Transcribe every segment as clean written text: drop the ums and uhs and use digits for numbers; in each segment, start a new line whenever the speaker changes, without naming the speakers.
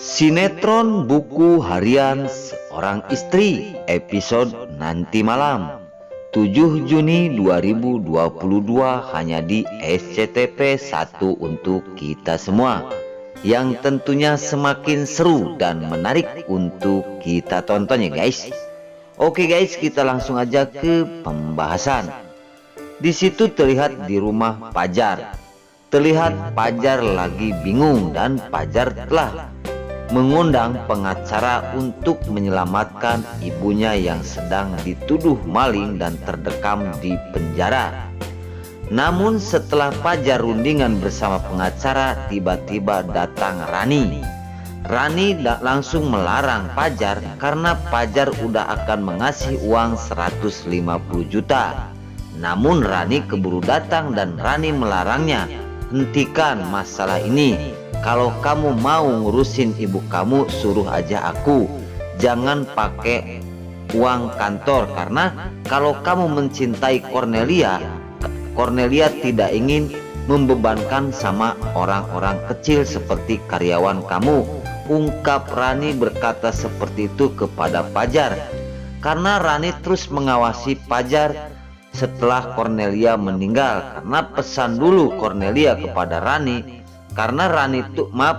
Sinetron buku harian seorang istri episode nanti malam 7 Juni 2022 hanya di SCTV 1 untuk kita semua, yang tentunya semakin seru dan menarik untuk kita tonton ya guys. Oke guys, kita langsung aja ke pembahasan. Di situ terlihat di rumah Pajar. Terlihat Pajar lagi bingung dan Pajar telah mengundang pengacara untuk menyelamatkan ibunya yang sedang dituduh maling dan terdekam di penjara. Namun setelah Pajar rundingan bersama pengacara, tiba-tiba datang Rani. Rani langsung melarang Pajar karena Pajar udah akan mengasih uang 150 juta. Namun Rani keburu datang dan Rani melarangnya. Hentikan masalah ini. Kalau kamu mau ngurusin ibu kamu, suruh aja aku. Jangan pakai uang kantor, karena kalau kamu mencintai Cornelia, Cornelia tidak ingin membebankan sama orang-orang kecil seperti karyawan kamu. Ungkap Rani berkata seperti itu kepada Pajar. Karena Rani terus mengawasi Pajar setelah Cornelia meninggal, karena pesan dulu Cornelia kepada Rani, karena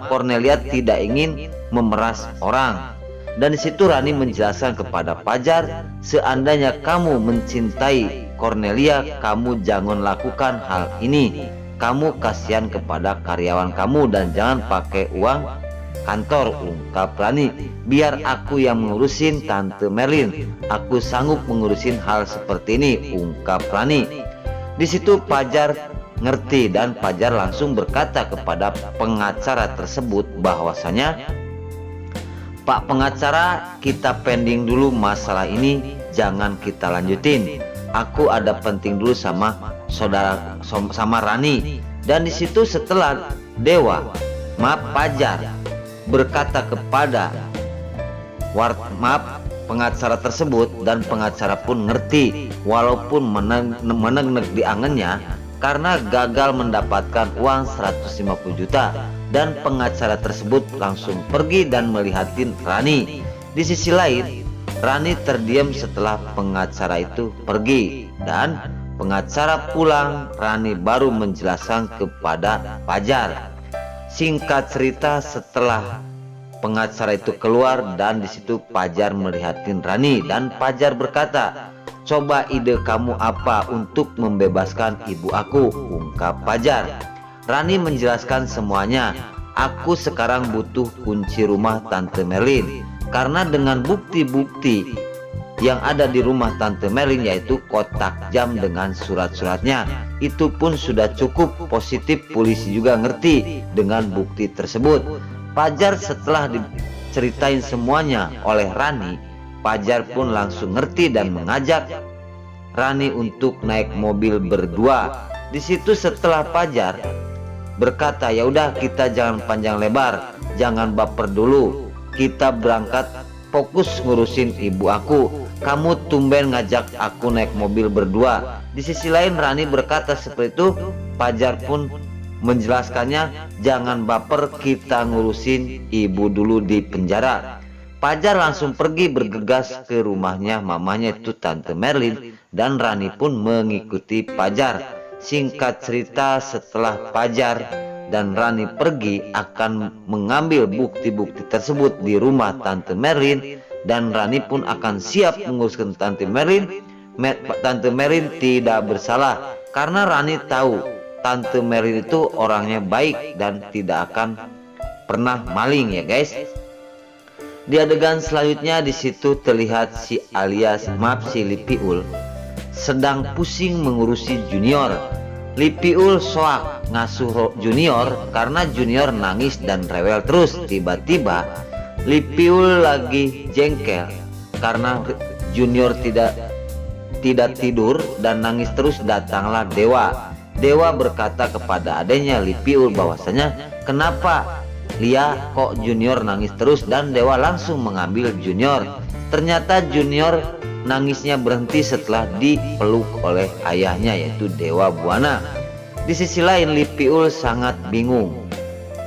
Cornelia tidak ingin memeras orang. Dan disitu Rani menjelaskan kepada Pajar, seandainya kamu mencintai Cornelia, kamu jangan lakukan hal ini. Kamu kasihan kepada karyawan kamu dan jangan pakai uang kantor, ungkap Rani. Biar aku yang mengurusin Tante Merlin, aku sanggup mengurusin hal seperti ini, ungkap Rani. Di situ Pajar ngerti dan Pajar langsung berkata kepada pengacara tersebut bahwasanya, Pak pengacara, kita pending dulu masalah ini, jangan kita lanjutin. Aku ada penting dulu sama Rani. Dan di situ setelah Pajar berkata kepada pengacara tersebut, dan pengacara pun ngerti walaupun menegnek di angannya karena gagal mendapatkan uang 150 juta, dan pengacara tersebut langsung pergi dan melihatin Rani. Di sisi lain, Rani terdiam setelah pengacara itu pergi, dan pengacara pulang. Rani baru menjelaskan kepada Pajar. Singkat cerita, setelah pengacara itu keluar dan disitu Pajar melihatin Rani, dan Pajar berkata, coba ide kamu apa untuk membebaskan ibu aku, ungkap Pajar. Rani menjelaskan semuanya. Aku sekarang butuh kunci rumah Tante Merlin, karena dengan bukti-bukti yang ada di rumah Tante Merlin, yaitu kotak jam dengan surat-suratnya, itu pun sudah cukup positif. Polisi juga ngerti dengan bukti tersebut. Pajar setelah diceritain semuanya oleh Rani, Pajar pun langsung ngerti dan mengajak Rani untuk naik mobil berdua. Di situ setelah Pajar berkata, ya udah kita jangan panjang lebar, jangan baper dulu, kita berangkat fokus ngurusin ibu aku. Kamu tumben ngajak aku naik mobil berdua. Di sisi lain Rani berkata seperti itu. Pajar pun menjelaskannya, jangan baper, kita ngurusin ibu dulu di penjara. Pajar langsung pergi bergegas ke rumahnya mamanya itu Tante Merlin, dan Rani pun mengikuti Pajar. Singkat cerita, setelah Pajar dan Rani pergi akan mengambil bukti-bukti tersebut di rumah Tante Merlin, dan Rani pun akan siap menguruskan Tante Merlin. Tante Merlin tidak bersalah karena Rani tahu Tante Merlin itu orangnya baik dan tidak akan pernah maling ya guys. Di adegan selanjutnya, di situ terlihat si Lipiul sedang pusing mengurusi Junior. Lipiul soak ngasuh Junior karena Junior nangis dan rewel terus. Tiba-tiba Lipiul lagi jengkel karena Junior tidak tidur dan nangis terus. Datanglah Dewa. Dewa berkata kepada adanya Lipiul bahwasanya, kenapa Lia kok Junior nangis terus, dan Dewa langsung mengambil Junior. Ternyata Junior nangisnya berhenti setelah dipeluk oleh ayahnya, yaitu Dewa Buana. Di sisi lain Lipiul sangat bingung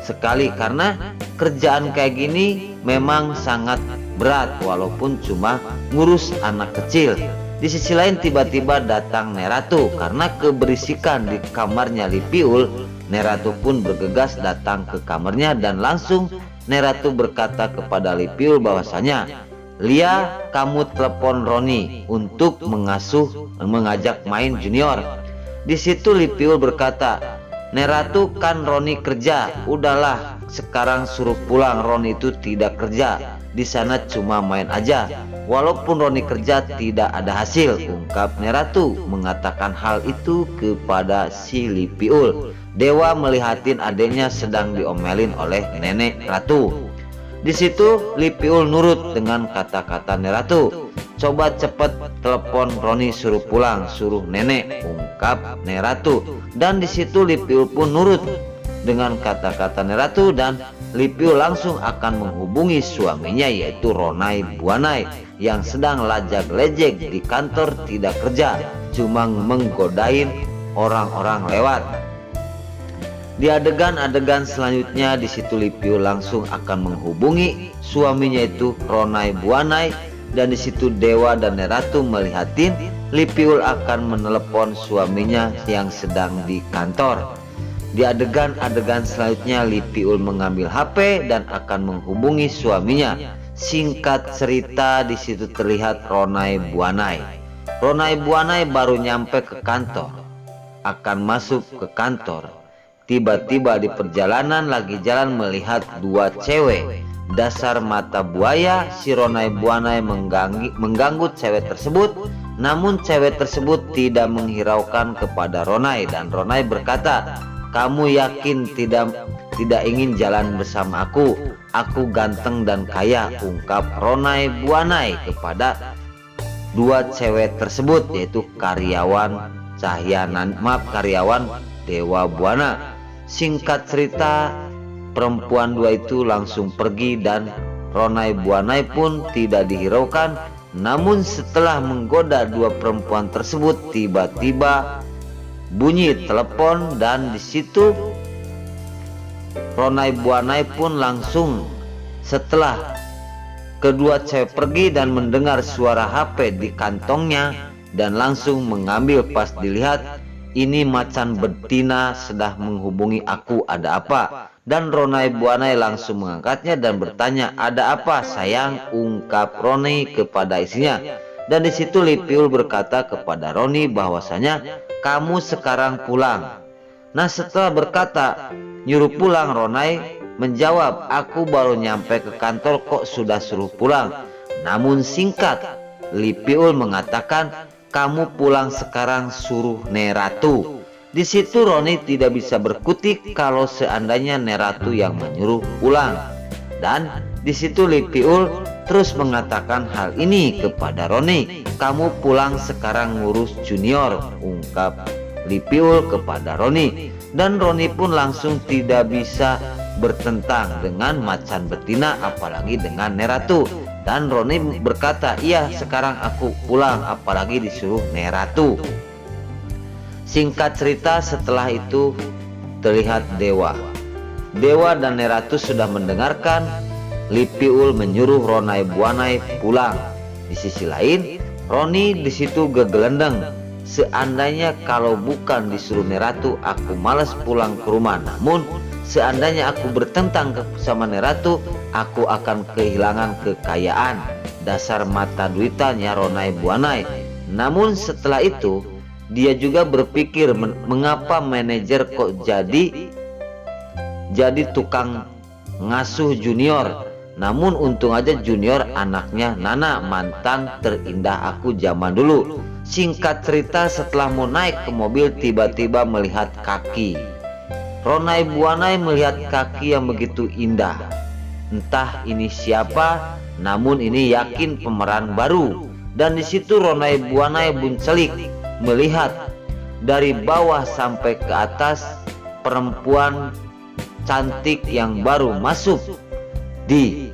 sekali karena kerjaan kayak gini memang sangat berat walaupun cuma ngurus anak kecil. Di sisi lain tiba-tiba datang Neratu. Karena keberisikan di kamarnya Lipiul, Neratu pun bergegas datang ke kamarnya dan langsung Neratu berkata kepada Lipiul bahwasanya, "Lia, kamu telepon Roni untuk mengajak main junior." Di situ Lipiul berkata, "Neratu, kan Roni kerja, udahlah sekarang suruh pulang, Roni itu tidak kerja, di sana cuma main aja. Walaupun Roni kerja tidak ada hasil," ungkap Neratu mengatakan hal itu kepada si Lipiul. Dewa melihatin adiknya sedang diomelin oleh nenek Ratu. Di situ Lipiul nurut dengan kata-kata Neratu. "Coba cepet telepon Roni suruh pulang, suruh nenek," ungkap Neratu. Dan di situ Lipiul pun nurut dengan kata-kata Neratu dan Lipiul langsung akan menghubungi suaminya yaitu Ronai Buanai yang sedang lajak-lejek di kantor, tidak kerja, cuma menggodain orang-orang lewat. Di adegan-adegan selanjutnya di situ Lipiul langsung akan menghubungi suaminya itu Ronai Buanai dan di situ Dewa dan Neratu melihatin Lipiul akan menelepon suaminya yang sedang di kantor. Di adegan-adegan selanjutnya Lipiul mengambil HP dan akan menghubungi suaminya. Singkat cerita di situ terlihat Ronai Buanai. Ronai Buanai baru nyampe ke kantor, akan masuk ke kantor. Tiba-tiba di perjalanan lagi jalan melihat dua cewek. Dasar mata buaya, si Ronai Buanai mengganggu cewek tersebut. Namun cewek tersebut tidak menghiraukan kepada Ronai dan Ronai berkata, "Kamu yakin tidak ingin jalan bersama aku? Aku ganteng dan kaya," ungkap Ronai Buanai kepada dua cewek tersebut yaitu karyawan karyawan Dewa Buana. Singkat cerita perempuan dua itu langsung pergi dan Ronai Buanai pun tidak dihiraukan. Namun setelah menggoda dua perempuan tersebut tiba-tiba bunyi telepon dan di situ Ronai Buanai pun langsung setelah kedua cewek pergi dan mendengar suara HP di kantongnya dan langsung mengambil. Pas dilihat, ini macan betina sedang menghubungi aku, ada apa? Dan Ronai Buanai langsung mengangkatnya dan bertanya, "Ada apa sayang?" ungkap Roni kepada istrinya. Dan di situ Lipiul berkata kepada Roni bahwasanya, "Kamu sekarang pulang." Nah setelah berkata nyuruh pulang, Ronai menjawab, "Aku baru nyampe ke kantor kok sudah suruh pulang." Namun singkat Lipiul mengatakan, "Kamu pulang sekarang, suruh Neratu." Di situ Roni tidak bisa berkutik kalau seandainya Neratu yang menyuruh pulang. Dan di situ Lipiul terus mengatakan hal ini kepada Roni, "Kamu pulang sekarang ngurus junior," ungkap Lipiul kepada Roni. Dan Roni pun langsung tidak bisa bertentang dengan macan betina apalagi dengan Neratu. Dan Roni berkata, "Iya sekarang aku pulang apalagi disuruh Neratu." Singkat cerita setelah itu terlihat Dewa dan Neratu sudah mendengarkan Lipiul menyuruh Ronai Buanai pulang. Di sisi lain Roni di situ gegelendeng. Seandainya kalau bukan disuruh Neratu aku malas pulang ke rumah. Namun seandainya aku bertentang sama Neratu aku akan kehilangan kekayaan. Dasar mata duitannya Ronai Buanai. Namun setelah itu dia juga berpikir mengapa manajer kok jadi tukang ngasuh junior. Namun untung aja junior anaknya Nana, mantan terindah aku zaman dulu. Singkat cerita setelah mau naik ke mobil tiba-tiba melihat kaki. Ronai Buanai melihat kaki yang begitu indah. Entah ini siapa, namun ini yakin pemeran baru. Dan di situ Ronai Buanai buncelik melihat dari bawah sampai ke atas perempuan cantik yang baru masuk di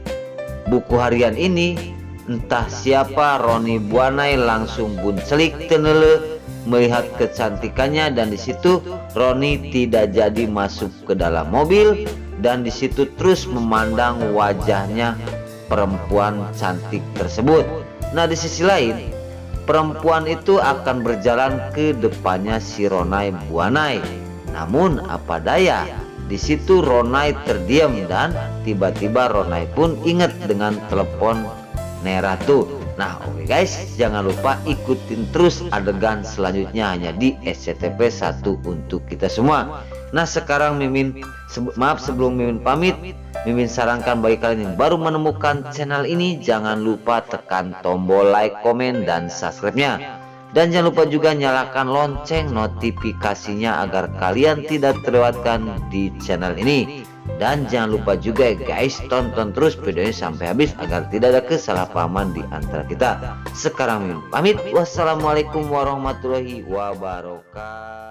buku harian ini. Entah siapa, Roni Buanai langsung buncelik tenele melihat kecantikannya dan di situ Roni tidak jadi masuk ke dalam mobil. dan di situ terus memandang wajahnya perempuan cantik tersebut. Nah, di sisi lain, perempuan itu akan berjalan ke depannya si Ronai Buanai. Namun apa daya, di situ Ronai terdiam dan tiba-tiba Ronai pun ingat dengan telepon Nyai Ratu. Nah, oke guys, jangan lupa ikutin terus adegan selanjutnya hanya di SCTV 1 untuk kita semua. Nah, sekarang Mimin sebelum Mimin pamit, Mimin sarankan bagi kalian yang baru menemukan channel ini, jangan lupa tekan tombol like, komen, dan subscribe-nya. Dan jangan lupa juga nyalakan lonceng notifikasinya agar kalian tidak terlewatkan di channel ini. Dan jangan lupa juga guys, tonton terus videonya sampai habis agar tidak ada kesalahpahaman di antara kita. Sekarang Mimin pamit. Wassalamualaikum warahmatullahi wabarakatuh.